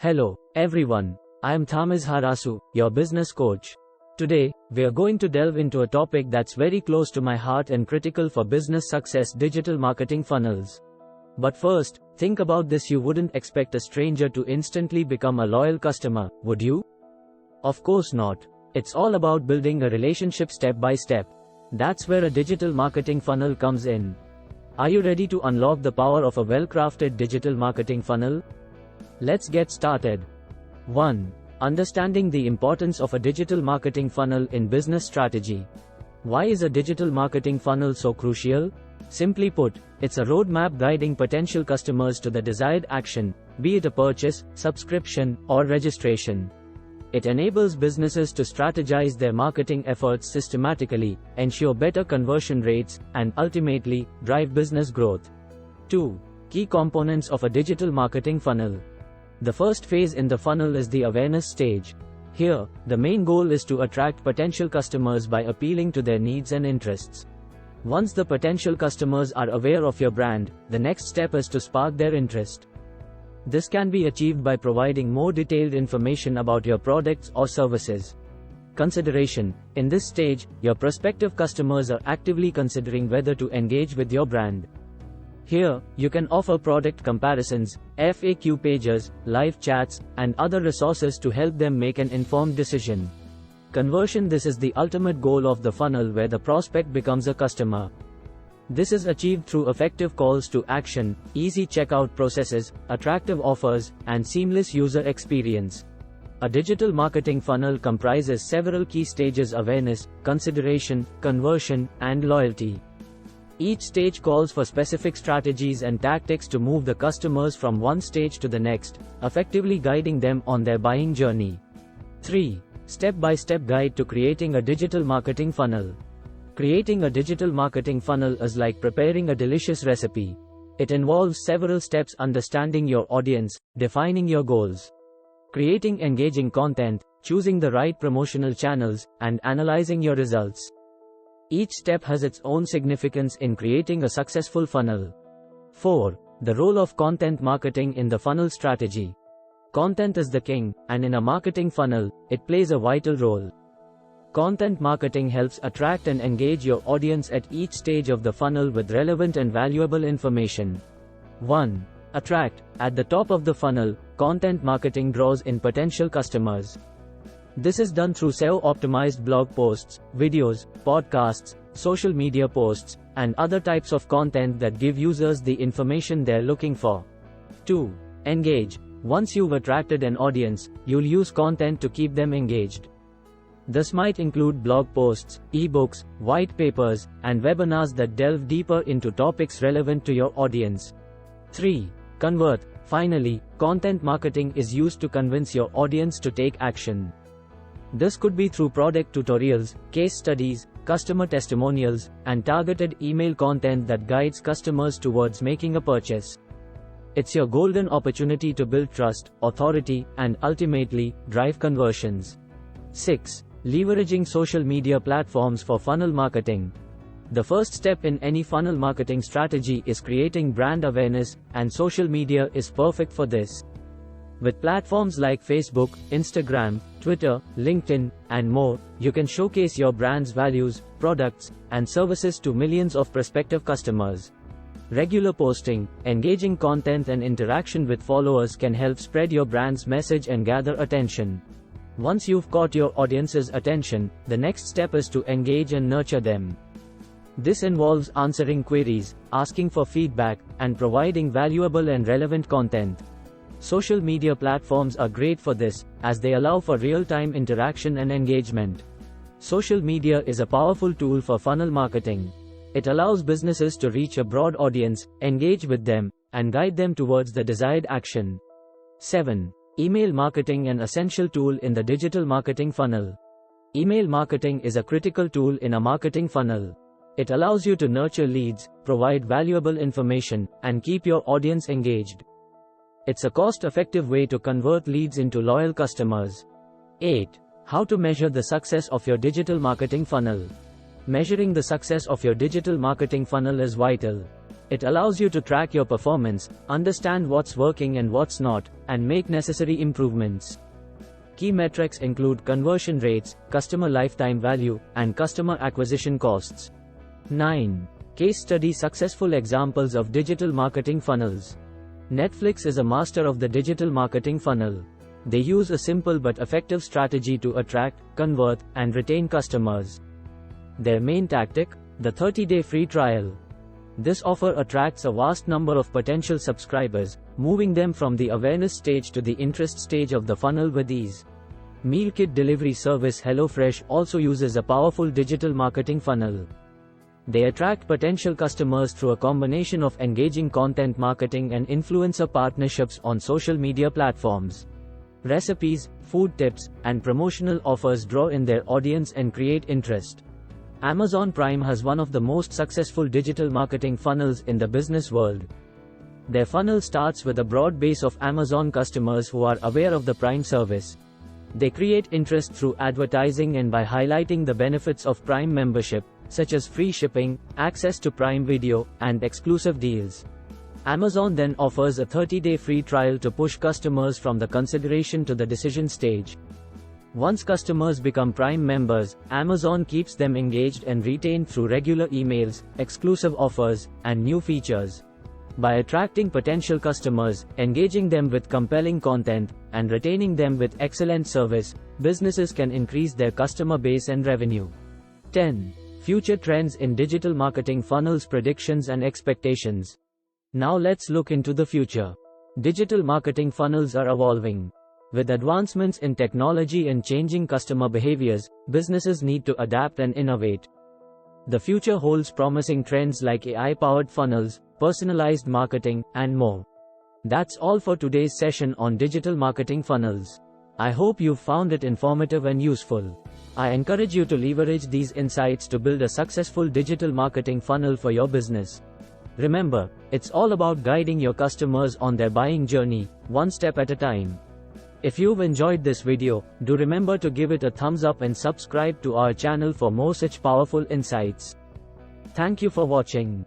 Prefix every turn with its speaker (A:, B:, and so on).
A: Hello, everyone. I am Thamizharasu, your business coach. Today, we are going to delve into a topic that's very close to my heart and critical for business success: digital marketing funnels. But first, think about this: you wouldn't expect a stranger to instantly become a loyal customer, would you? Of course not. It's all about building a relationship step by step. That's where a digital marketing funnel comes in. Are you ready to unlock the power of a well-crafted digital marketing funnel? Let's get started. 1. Understanding the importance of a digital marketing funnel in business strategy. Why is a digital marketing funnel so crucial? Simply put, it's a roadmap guiding potential customers to the desired action, be it a purchase, subscription, or registration. It enables businesses to strategize their marketing efforts systematically, ensure better conversion rates, and ultimately, drive business growth. 2. Key components of a digital marketing funnel. The first phase in the funnel is the awareness stage. Here, the main goal is to attract potential customers by appealing to their needs and interests. Once the potential customers are aware of your brand, the next step is to spark their interest. This can be achieved by providing more detailed information about your products or services. Consideration. In this stage, your prospective customers are actively considering whether to engage with your brand. Here, you can offer product comparisons, FAQ pages, live chats, and other resources to help them make an informed decision. Conversion. This is the ultimate goal of the funnel, where the prospect becomes a customer. This is achieved through effective calls to action, easy checkout processes, attractive offers, and seamless user experience. A digital marketing funnel comprises several key stages: awareness, consideration, conversion, and loyalty. Each stage calls for specific strategies and tactics to move the customers from one stage to the next, effectively guiding them on their buying journey. 3. Step-by-step guide to creating a digital marketing funnel. Creating a digital marketing funnel is like preparing a delicious recipe. It involves several steps: understanding your audience, defining your goals, creating engaging content, choosing the right promotional channels, and analyzing your results. Each step has its own significance in creating a successful funnel. 4. The role of content marketing in the funnel strategy. Content is the king, and in a marketing funnel, it plays a vital role. Content marketing helps attract and engage your audience at each stage of the funnel with relevant and valuable information. 1. Attract. At the top of the funnel, content marketing draws in potential customers. This is done through SEO-optimized blog posts, videos, podcasts, social media posts, and other types of content that give users the information they're looking for. 2. Engage. Once you've attracted an audience, you'll use content to keep them engaged. This might include blog posts, ebooks, white papers, and webinars that delve deeper into topics relevant to your audience. 3. Convert. Finally, content marketing is used to convince your audience to take action. This could be through product tutorials, case studies, customer testimonials, and targeted email content that guides customers towards making a purchase. It's your golden opportunity to build trust, authority, and ultimately, drive conversions. 6. Leveraging social media platforms for funnel marketing. The first step in any funnel marketing strategy is creating brand awareness, and social media is perfect for this. With platforms like Facebook, Instagram, Twitter, LinkedIn, and more, you can showcase your brand's values, products, and services to millions of prospective customers. Regular posting, engaging content, and interaction with followers can help spread your brand's message and gather attention. Once you've caught your audience's attention, the next step is to engage and nurture them. This involves answering queries, asking for feedback, and providing valuable and relevant content. Social media platforms are great for this, as they allow for real-time interaction and engagement. Social media is a powerful tool for funnel marketing. It allows businesses to reach a broad audience, engage with them, and guide them towards the desired action. 7. Email marketing, an essential tool in the digital marketing funnel. Email marketing is a critical tool in a marketing funnel. It allows you to nurture leads, provide valuable information, and keep your audience engaged. It's a cost-effective way to convert leads into loyal customers. 8. How to measure the success of your digital marketing funnel. Measuring the success of your digital marketing funnel is vital. It allows you to track your performance, understand what's working and what's not, and make necessary improvements. Key metrics include conversion rates, customer lifetime value, and customer acquisition costs. 9. Case study successful examples of digital marketing funnels. Netflix is a master of the digital marketing funnel. They use a simple but effective strategy to attract, convert, and retain customers. Their main tactic? The 30-day free trial. This offer attracts a vast number of potential subscribers, moving them from the awareness stage to the interest stage of the funnel with ease. Meal kit delivery service HelloFresh also uses a powerful digital marketing funnel. They attract potential customers through a combination of engaging content marketing and influencer partnerships on social media platforms. Recipes, food tips, and promotional offers draw in their audience and create interest. Amazon Prime has one of the most successful digital marketing funnels in the business world. Their funnel starts with a broad base of Amazon customers who are aware of the Prime service. They create interest through advertising and by highlighting the benefits of Prime membership, such as free shipping, access to Prime Video, and exclusive deals. Amazon then offers a 30-day free trial to push customers from the consideration to the decision stage. Once customers become Prime members, Amazon keeps them engaged and retained through regular emails, exclusive offers, and new features. By attracting potential customers, engaging them with compelling content, and retaining them with excellent service, businesses can increase their customer base and revenue. 10. Future trends in digital marketing funnels, predictions and expectations. Now let's look into the future. Digital marketing funnels are evolving. With advancements in technology and changing customer behaviors, businesses need to adapt and innovate. The future holds promising trends like AI-powered funnels, personalized marketing, and more. That's all for today's session on digital marketing funnels. I hope you found it informative and useful. I encourage you to leverage these insights to build a successful digital marketing funnel for your business. Remember, it's all about guiding your customers on their buying journey, one step at a time. If you've enjoyed this video, do remember to give it a thumbs up and subscribe to our channel for more such powerful insights. Thank you for watching.